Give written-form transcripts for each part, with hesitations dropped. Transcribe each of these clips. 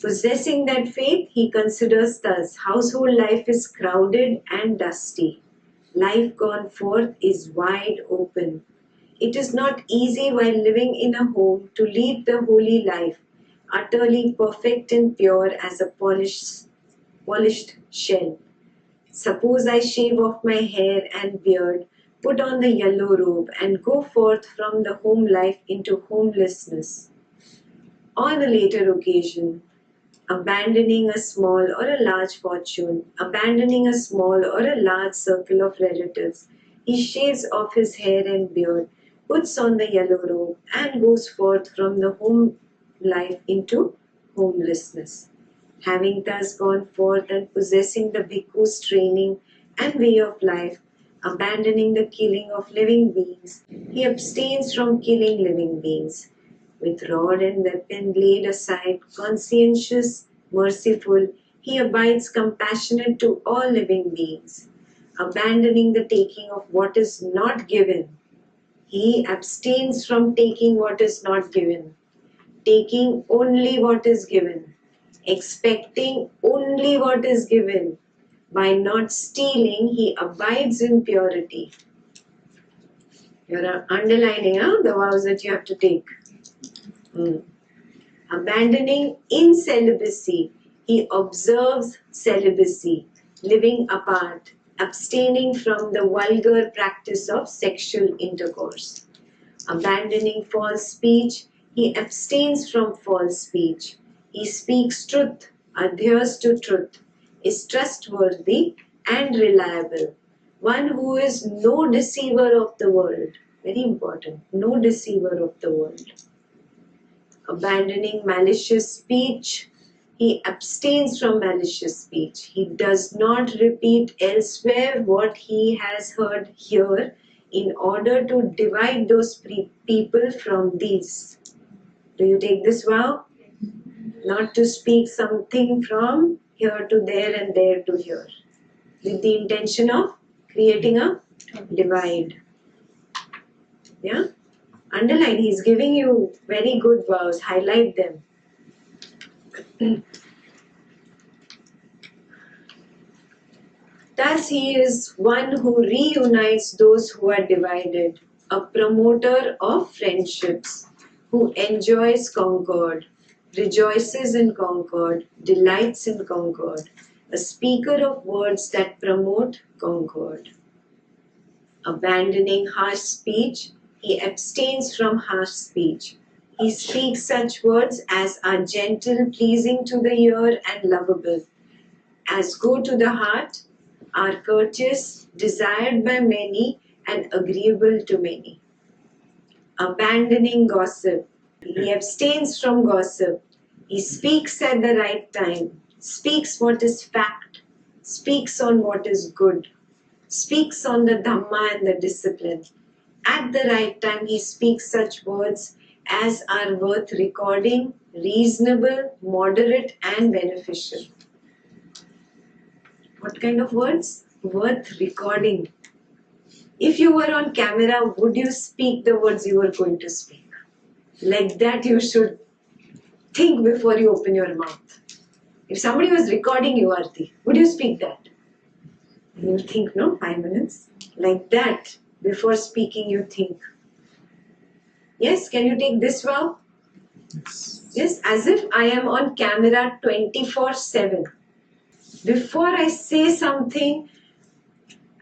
Possessing that faith, he considers thus: household life is crowded and dusty. Life gone forth is wide open. It is not easy while living in a home to lead the holy life, utterly perfect and pure as a polished shell. Suppose I shave off my hair and beard, put on the yellow robe, and go forth from the home life into homelessness. On a later occasion, abandoning a small or a large fortune, abandoning a small or a large circle of relatives, he shaves off his hair and beard, puts on the yellow robe, and goes forth from the home life into homelessness. Having thus gone forth and possessing the bhikkhu's training and way of life, abandoning the killing of living beings, he abstains from killing living beings. With rod and weapon laid aside, conscientious, merciful, he abides compassionate to all living beings. Abandoning the taking of what is not given, he abstains from taking what is not given, taking only what is given, expecting only what is given. By not stealing, he abides in purity. You're underlining the vows that you have to take. Abandoning incelibacy, he observes celibacy, living apart, abstaining from the vulgar practice of sexual intercourse. Abandoning false speech, he abstains from false speech. He speaks truth, adheres to truth, is trustworthy and reliable. One who is no deceiver of the world. Very important, no deceiver of the world. Abandoning malicious speech, he abstains from malicious speech. He does not repeat elsewhere what he has heard here in order to divide those people from these. Do you take this vow? Not to speak something from here to there and there to here, with the intention of creating a divide. Yeah? Underline, he's giving you very good vows, highlight them. Thus he is one who reunites those who are divided, a promoter of friendships, who enjoys concord, rejoices in concord, delights in concord, a speaker of words that promote concord. Abandoning harsh speech, he abstains from harsh speech. He speaks such words as are gentle, pleasing to the ear, and lovable, as go to the heart, are courteous, desired by many, and agreeable to many. Abandoning gossip, he abstains from gossip. He speaks at the right time, speaks what is fact, speaks on what is good, speaks on the Dhamma and the discipline. At the right time, he speaks such words as are worth recording, reasonable, moderate, and beneficial. What kind of words? Worth recording. If you were on camera, would you speak the words you were going to speak? Like that, you should think before you open your mouth. If somebody was recording you, Aarti, would you speak that? You think, no? 5 minutes. Like that, before speaking, you think. Yes, can you take this vow? Yes, as if I am on camera 24/7. Before I say something,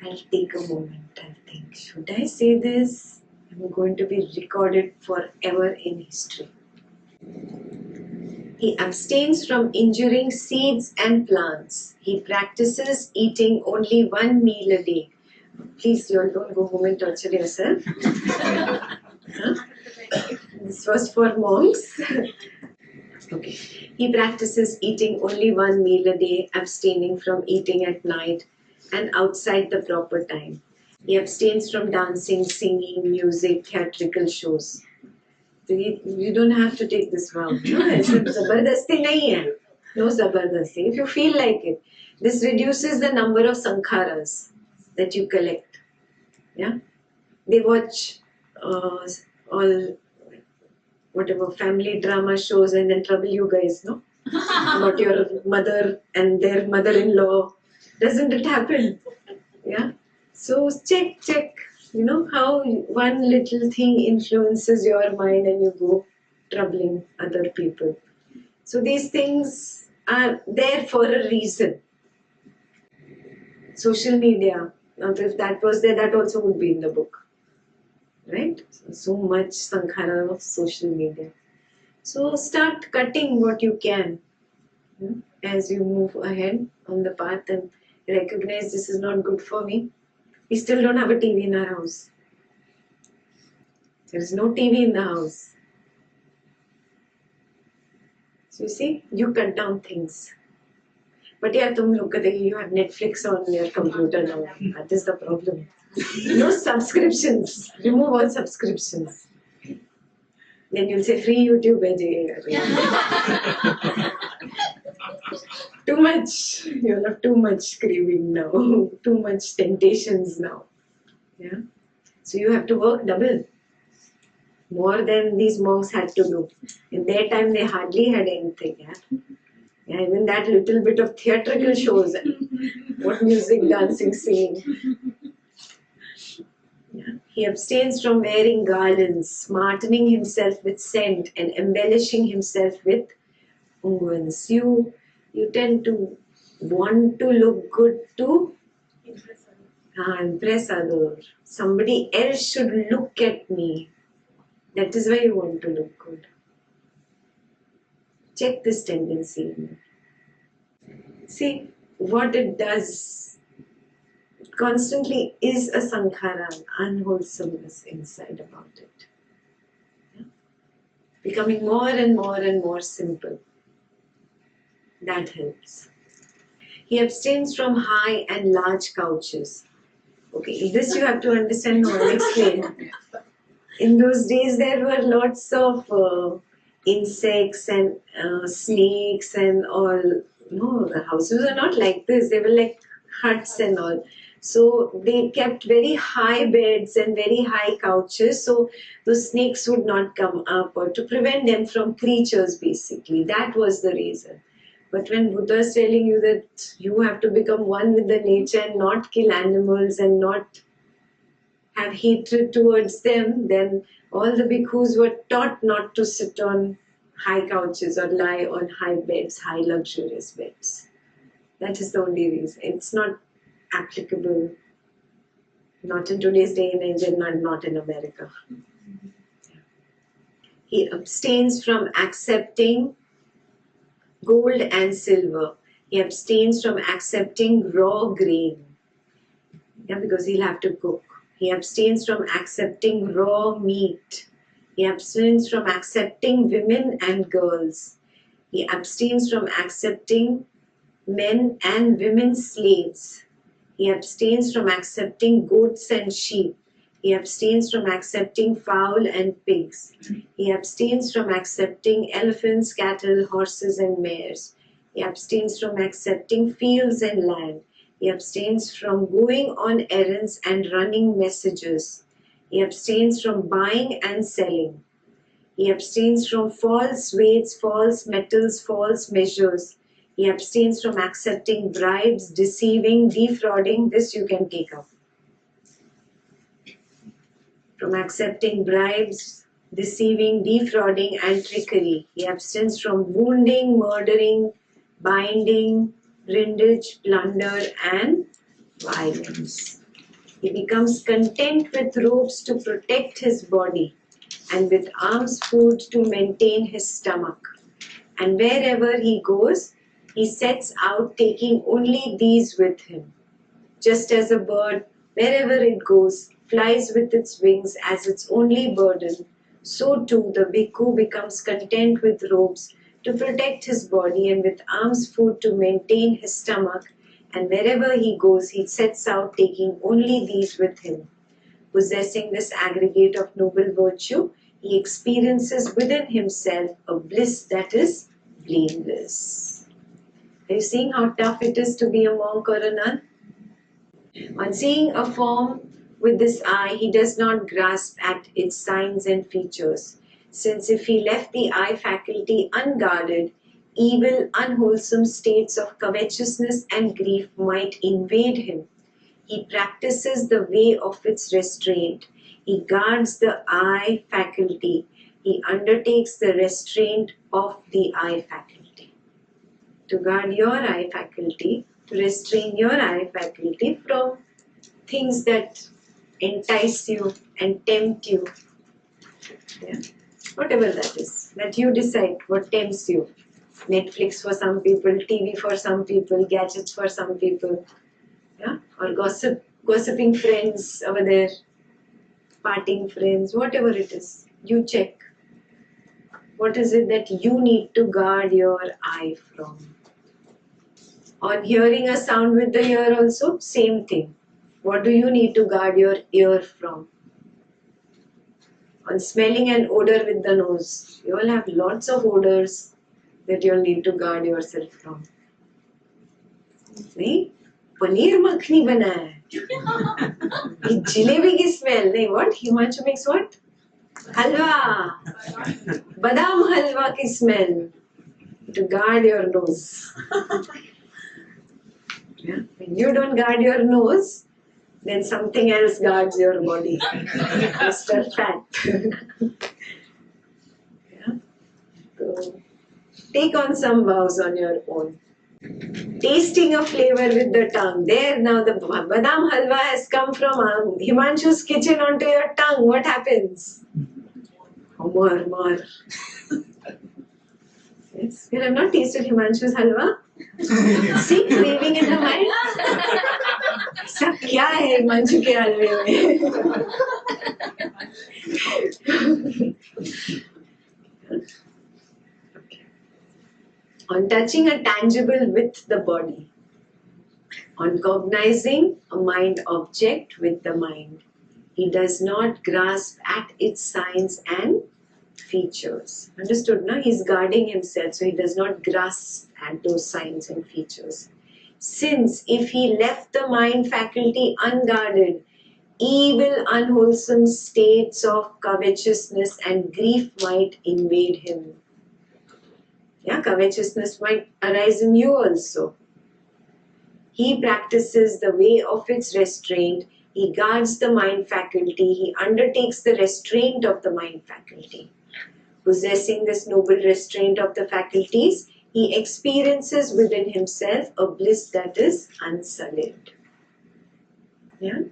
I'll take a moment. I'll think, should I say this? I'm going to be recorded forever in history. He abstains from injuring seeds and plants. He practices eating only one meal a day. Please, you all don't go home and torture yourself. Huh? This was for monks. Okay. He practices eating only one meal a day, abstaining from eating at night and outside the proper time. He abstains from dancing, singing, music, theatrical shows. So you don't have to take this vow. No, zabardasti nahi hai. No zabardasti. If you feel like it. This reduces the number of sankharas that you collect. Yeah? They watch all whatever family drama shows and then trouble you guys, no? about your mother and their mother-in-law. Doesn't it happen? Yeah. So check, how one little thing influences your mind and you go troubling other people. So these things are there for a reason. Social media, now if that was there, that also would be in the book. Right? So much sankhara of social media. So start cutting what you can as you move ahead on the path and recognize this is not good for me. We still don't have a TV in our house. There is no TV in the house. So you see, you cut down things. But yeah, you have Netflix on your computer now. That is the problem. No subscriptions. Remove all subscriptions. Then you'll say free YouTube Too much. You'll have too much craving now. Too much temptations now. Yeah. So you have to work double. More than these monks had to do. In their time, they hardly had anything. Yeah, even that little bit of theatrical shows. What music, dancing, singing. Yeah. He abstains from wearing garlands, smartening himself with scent, and embellishing himself with unguents. You tend to want to look good to impress others. Somebody else should look at me. That is why you want to look good. Check this tendency. See, what it does constantly is a sankhara, unwholesomeness inside about it. Yeah? Becoming more and more and more simple. That helps. He abstains from high and large couches. Okay, this you have to understand now and explain. In those days, there were lots of insects and snakes and all. No, the houses are not like this. They were like huts and all. So they kept very high beds and very high couches. So the snakes would not come up, or to prevent them from creatures, basically. That was the reason. But when Buddha is telling you that you have to become one with the nature and not kill animals and not have hatred towards them, then all the bhikkhus were taught not to sit on high couches or lie on high beds, high luxurious beds. That is the only reason. It's not applicable, not in today's day and age and not in America. He abstains from accepting gold and silver. He abstains from accepting raw grain. Yeah, because he'll have to cook. He abstains from accepting raw meat. He abstains from accepting women and girls. He abstains from accepting men and women slaves. He abstains from accepting goats and sheep. He abstains from accepting fowl and pigs. He abstains from accepting elephants, cattle, horses, and mares. He abstains from accepting fields and land. He abstains from going on errands and running messages. He abstains from buying and selling. He abstains from false weights, false metals, false measures. He abstains from accepting bribes, deceiving, defrauding. This you can take up. From accepting bribes, deceiving, defrauding, and trickery. He abstains from wounding, murdering, binding, brindage, plunder, and violence. He becomes content with robes to protect his body and with alms food to maintain his stomach. And wherever he goes, he sets out taking only these with him. Just as a bird, wherever it goes, flies with its wings as its only burden, so too the bhikkhu becomes content with robes to protect his body and with alms food to maintain his stomach, and wherever he goes, he sets out taking only these with him. Possessing this aggregate of noble virtue, he experiences within himself a bliss that is blameless. Are you seeing how tough it is to be a monk or a nun? On seeing a form with this eye, he does not grasp at its signs and features, since if he left the eye faculty unguarded, evil, unwholesome states of covetousness and grief might invade him. He practices the way of its restraint. He guards the eye faculty. He undertakes the restraint of the eye faculty. To guard your eye faculty, to restrain your eye faculty from things that entice you and tempt you. Yeah? Whatever that is, that you decide what tempts you. Netflix for some people, TV for some people, gadgets for some people. Yeah? Or gossiping friends over there, partying friends, whatever it is. You check. What is it that you need to guard your eye from? On hearing a sound with the ear also, same thing. What do you need to guard your ear from? On smelling an odor with the nose, you all have lots of odors that you'll need to guard yourself from. नहीं? पनीर मखनी बना है. जिलेबी की smell. नहीं, what? Himanshu makes what? Halwa. Badam halwa की smell. To guard your nose. Yeah? When you don't guard your nose, then something else guards your body. Mr. Fat. Yeah? So, take on some vows on your own. Tasting a flavor with the tongue. There now the badam halwa has come from Himanshu's kitchen onto your tongue. What happens? More. Yes. You have not tasted Himanshu's halwa? See, craving in the mind. सब क्या है हिमांशु के हलवे में? On touching a tangible with the body. On cognizing a mind object with the mind. He does not grasp at its signs and features. Understood, no? He's guarding himself, so he does not grasp at those signs and features. Since if he left the mind faculty unguarded, evil, unwholesome states of covetousness and grief might invade him. Yeah, covetousness might arise in you also. He practices the way of its restraint. He guards the mind faculty. He undertakes the restraint of the mind faculty. Possessing this noble restraint of the faculties, he experiences within himself a bliss that is unsullied. Yeah?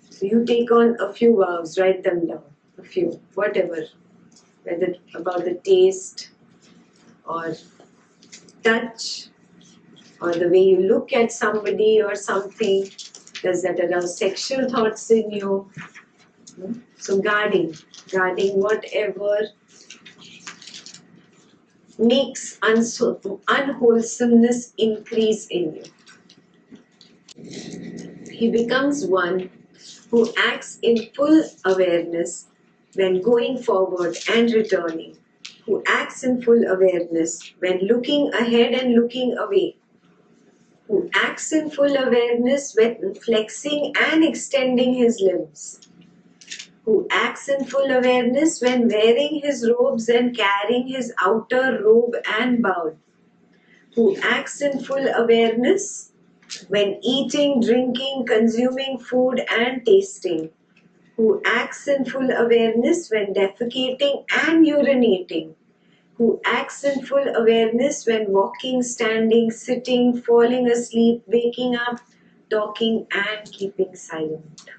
So you take on a few vows, write them down. A few, whatever. Whether about the taste, or touch, or the way you look at somebody or something. Does that arouse sexual thoughts in you? So guarding whatever makes unwholesomeness increase in you. He becomes one who acts in full awareness when going forward and returning. Who acts in full awareness when looking ahead and looking away. Who acts in full awareness when flexing and extending his limbs. Who acts in full awareness when wearing his robes and carrying his outer robe and bowed. Who acts in full awareness when eating, drinking, consuming food and tasting. Who acts in full awareness when defecating and urinating. Who acts in full awareness when walking, standing, sitting, falling asleep, waking up, talking and keeping silent.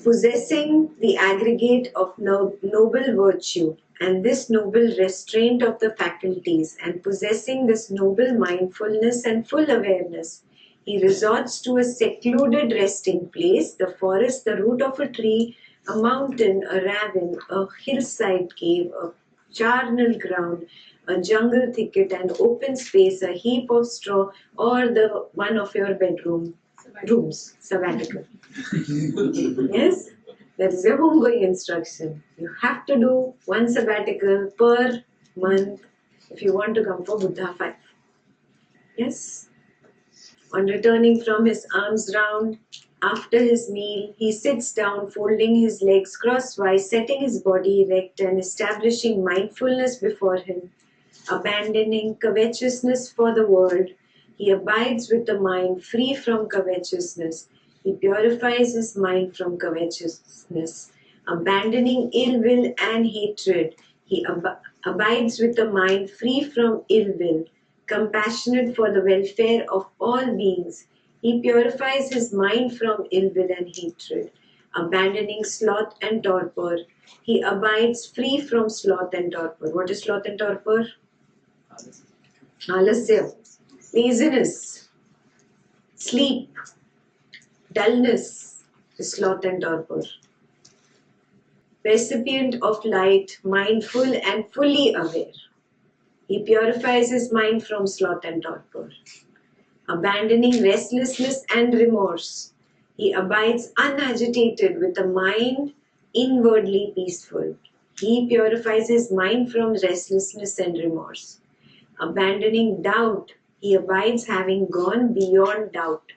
Possessing the aggregate of noble virtue and this noble restraint of the faculties and possessing this noble mindfulness and full awareness, he resorts to a secluded resting place, the forest, the root of a tree, a mountain, a ravine, a hillside cave, a charnel ground, a jungle thicket, an open space, a heap of straw, or the one of your rooms, sabbatical. Yes, that is your homegoing instruction. You have to do one sabbatical per month if you want to come for Buddha 5. Yes. On returning from his arms round, after his meal, he sits down, folding his legs crosswise, setting his body erect and establishing mindfulness before him. Abandoning covetousness for the world, he abides with the mind free from covetousness. He purifies his mind from covetousness. Abandoning ill will and hatred, he abides with the mind free from ill will. Compassionate for the welfare of all beings, he purifies his mind from ill will and hatred. Abandoning sloth and torpor, he abides free from sloth and torpor. What is sloth and torpor? Alasya, laziness, sleep, dullness, sloth and torpor. Recipient of light, mindful and fully aware. He purifies his mind from sloth and torpor. Abandoning restlessness and remorse, he abides unagitated with a mind inwardly peaceful. He purifies his mind from restlessness and remorse. Abandoning doubt, he abides having gone beyond doubt,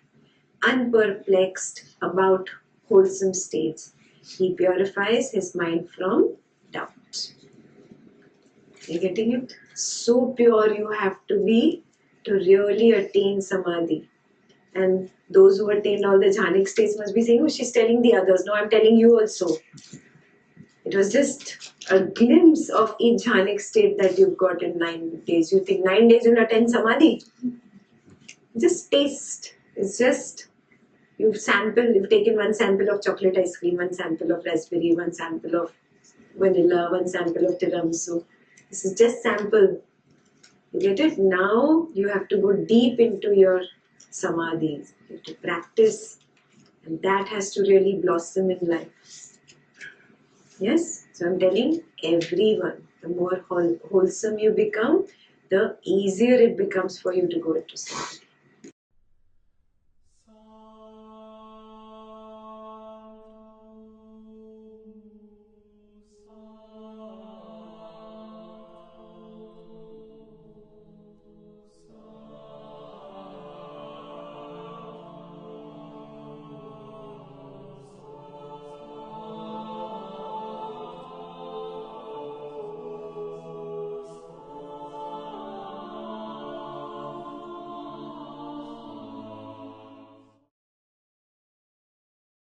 unperplexed about wholesome states. He purifies his mind from doubt. You getting it? So pure you have to be to really attain samadhi. And those who attained all the jhanic states must be saying, oh, she's telling the others. No, I'm telling you also. It was just a glimpse of each jhanic state that you've got in 9 days. You think 9 days you'll attain samadhi? Just taste. It's just, you've taken one sample of chocolate ice cream, one sample of raspberry, one sample of vanilla, one sample of tiramisu. This is just sample. You get it? Now you have to go deep into your samadhis. You have to practice, and that has to really blossom in life. Yes? So I'm telling everyone, the more wholesome you become, the easier it becomes for you to go into samadhi.